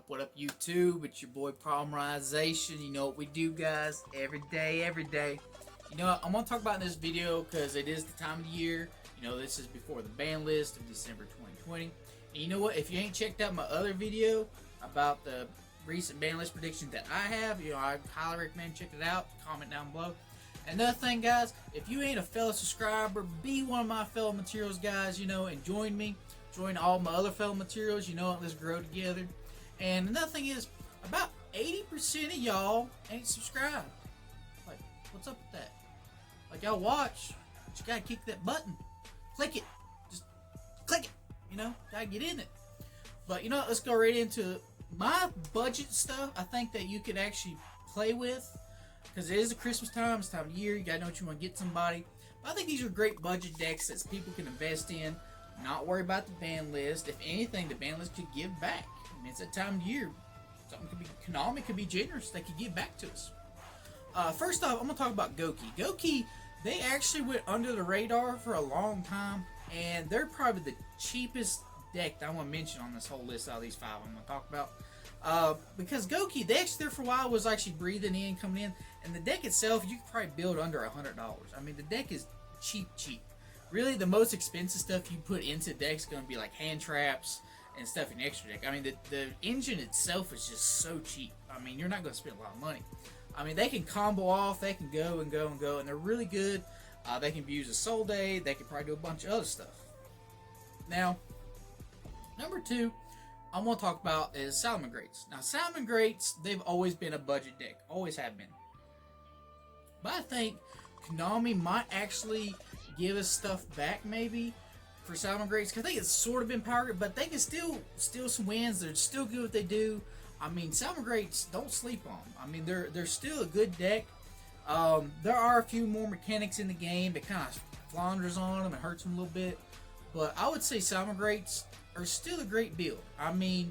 What up, YouTube? It's your boy Polymerization. You know what we do, guys. Every day, every day. You know what? I'm going to talk about in this video because it is the time of the year. You know, this is before the ban list of December 2020. And you know what? If you ain't checked out my other video about the recent ban list predictions that I have, you know, I highly recommend check it out. Comment down below. Another thing, guys, if you ain't a fellow subscriber, be one of my fellow materials, guys, you know, and join me. Join all my other fellow materials, you know, let's grow together. And another thing is, about 80% of y'all ain't subscribed. Like, what's up with that? Like, y'all watch, but you gotta kick that button. Click it. Just click it. You know, gotta get in it. But, you know, let's go right into my budget stuff. I think that you could actually play with, because it is the Christmas time, it's time of year, you gotta know what you want to get somebody. But I think these are great budget decks that people can invest in. Not worry about the ban list. If anything, the ban list could give back. I mean, it's that time of year. Something could be, Konami could be generous. They could give back to us. First off, I'm going to talk about Goki. Goki, they actually went under the radar for a long time, and they're probably the cheapest deck that I want to mention on this whole list out of these five I'm going to talk about. Because Goki, they actually there for a while was actually breathing in, coming in, and the deck itself, you could probably build under $100. I mean, the deck is cheap. Really, the most expensive stuff you put into decks is going to be like hand traps and stuff in extra deck. I mean, the engine itself is just so cheap. I mean, you're not going to spend a lot of money. I mean, they can combo off, they can go and go and go, and they're really good. They can be used as Soul Day. They can probably do a bunch of other stuff. Now, number two I'm going to talk about is Salmon Greats. Now, Salmon Greats, they've always been a budget deck. Always have been. But I think Konami might actually give us stuff back maybe for Salmon Greats, because I think it's sort of been powered, but they can still steal some wins. They're still good what they do. I mean, Salmon Greats, don't sleep on them. I mean, they're still a good deck. There are a few more mechanics in the game that kind of flounders on them and hurts them a little bit, but I would say Salmon Greats are still a great build. I mean,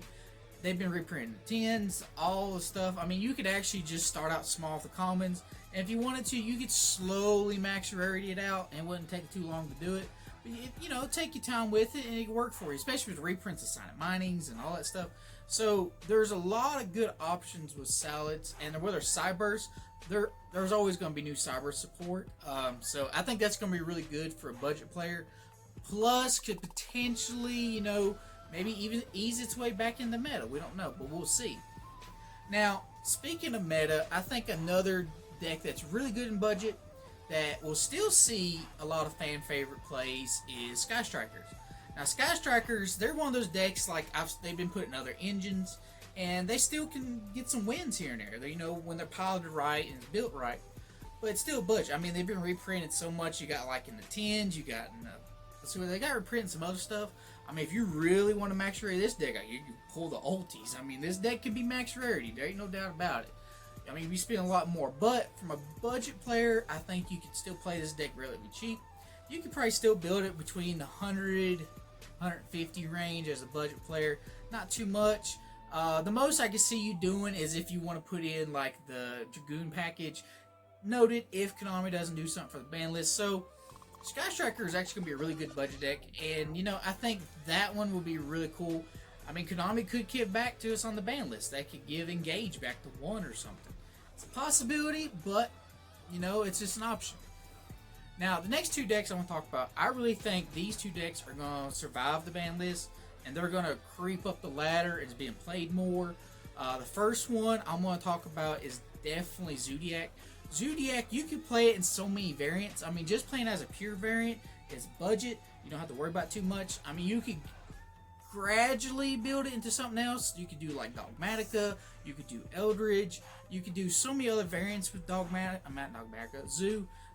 they've been reprinting the 10s, all the stuff. I mean, you could actually just start out small with the commons, and if you wanted to, you could slowly max rarity it out, and it wouldn't take too long to do it. But, you know, take your time with it, and it can work for you, especially with the reprints of Silent Minings and all that stuff. So, there's a lot of good options with Salads, and with their Cybers, there's always going to be new Cyber support. So, I think that's going to be really good for a budget player. Plus, could potentially, you know, maybe even ease its way back in the meta. We don't know, but we'll see. Now, speaking of meta, I think another deck that's really good in budget that will still see a lot of fan favorite plays is Sky Strikers. Now, Sky Strikers, they're one of those decks like they've been put in other engines, and they still can get some wins here and there. They, you know, when they're piloted right and built right, but it's still budget. I mean, they've been reprinted so much. You got like in the 10s, you got in the, so they got reprinted some other stuff. I mean, if you really want to max rarity this deck, you can pull the ultis. I mean, this deck can be max rarity. There ain't no doubt about it. I mean, we spend a lot more, but from a budget player, I think you can still play this deck relatively cheap. You could probably still build it between the 100, 150 range as a budget player. Not too much. The most I can see you doing is if you want to put in like the Dragoon package. Noted if Konami doesn't do something for the ban list. So, Sky Striker is actually going to be a really good budget deck, and, you know, I think that one will be really cool. I mean, Konami could give back to us on the ban list. They could give Engage back to 1 or something. It's a possibility, but, you know, it's just an option. Now, the next two decks I want to talk about, I really think these two decks are going to survive the ban list, and they're going to creep up the ladder as being played more. The first one I'm going to talk about is definitely Zoodiac. Zoodiac, you can play it in so many variants. I mean, just playing as a pure variant is budget. You don't have to worry about too much. I mean, you could gradually build it into something else. You could do like Dogmatica. You could do Eldridge. You could do so many other variants with Dogmatica. I'm not Dogmatica.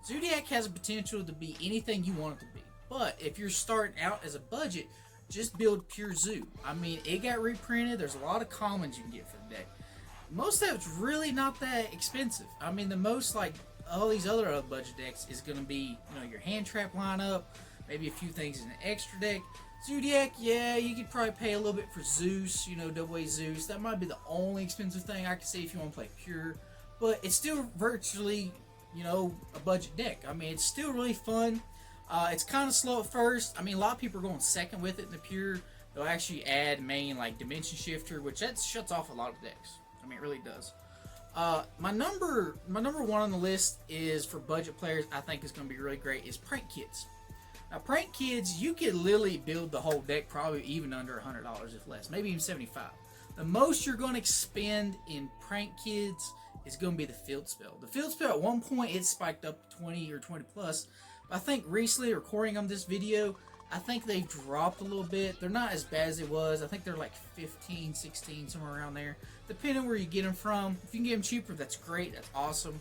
Zoodiac has a potential to be anything you want it to be. But if you're starting out as a budget, just build pure Zoo. I mean, it got reprinted. There's a lot of commons you can get for the deck. Most of it's really not that expensive. I mean, the most, like, all these other budget decks is going to be, you know, your hand trap lineup, maybe a few things in the extra deck. Zoodiac, yeah, you could probably pay a little bit for Zeus, you know, double A Zeus. That might be the only expensive thing I can see if you want to play pure. But it's still virtually, you know, a budget deck. I mean, it's still really fun. It's kind of slow at first. I mean, a lot of people are going second with it in the pure. they'll actually add main like dimension shifter, which that shuts off a lot of decks. I mean, it really does. My number one on the list is for budget players. I think is going to be really great. Is Prank Kids. Now, Prank Kids, you could literally build the whole deck probably even under $100 if less, maybe even $75. The most you're going to expend in Prank Kids is going to be the field spell. The field spell at one point it spiked up to 20 or 20 plus. But I think recently, recording on this video, I think they've dropped a little bit. They're not as bad as it was. I think they're like 15, 16, somewhere around there. Depending on where you get them from. If you can get them cheaper, that's great. That's awesome.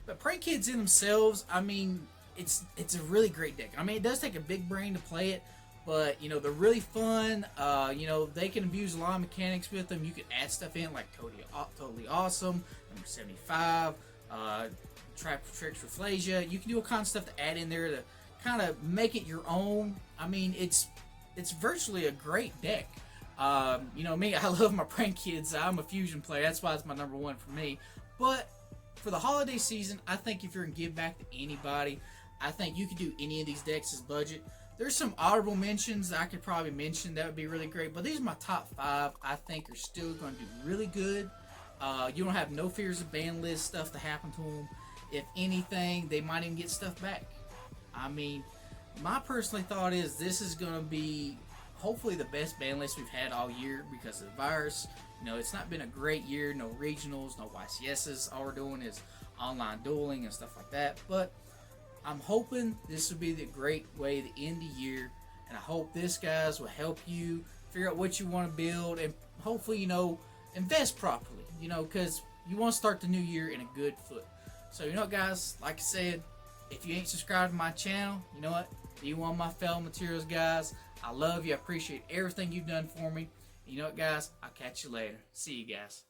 But Prank Kids in themselves, I mean, it's a really great deck. I mean, it does take a big brain to play it. But, you know, they're really fun. You know, they can abuse a lot of mechanics with them. You can add stuff in like Totally Awesome, number 75, Trap Tricks for Flasia. You can do all kinds of stuff to add in there to kind of make it your own. I mean, it's virtually a great deck. You know me, I love my Prank Kids. I'm a fusion player. That's why it's my number one for me. But for the holiday season, I think if you're going to give back to anybody, I think you could do any of these decks as budget. There's some honorable mentions that I could probably mention that would be really great, but these are my top 5 I think are still going to do really good. You don't have no fears of ban list stuff to happen to them. If anything, they might even get stuff back. I mean, my personal thought is this is going to be hopefully the best ban list we've had all year because of the virus. You know, it's not been a great year, no regionals, no YCSs. All we're doing is online dueling and stuff like that, but I'm hoping this will be the great way to end the year, and I hope this, guys, will help you figure out what you want to build, and hopefully, you know, invest properly, you know, because you want to start the new year in a good foot. So, you know what, guys, like I said, if you ain't subscribed to my channel, you know what, be one of my fellow materials, guys. I love you. I appreciate everything you've done for me. And you know what, guys, I'll catch you later. See you guys.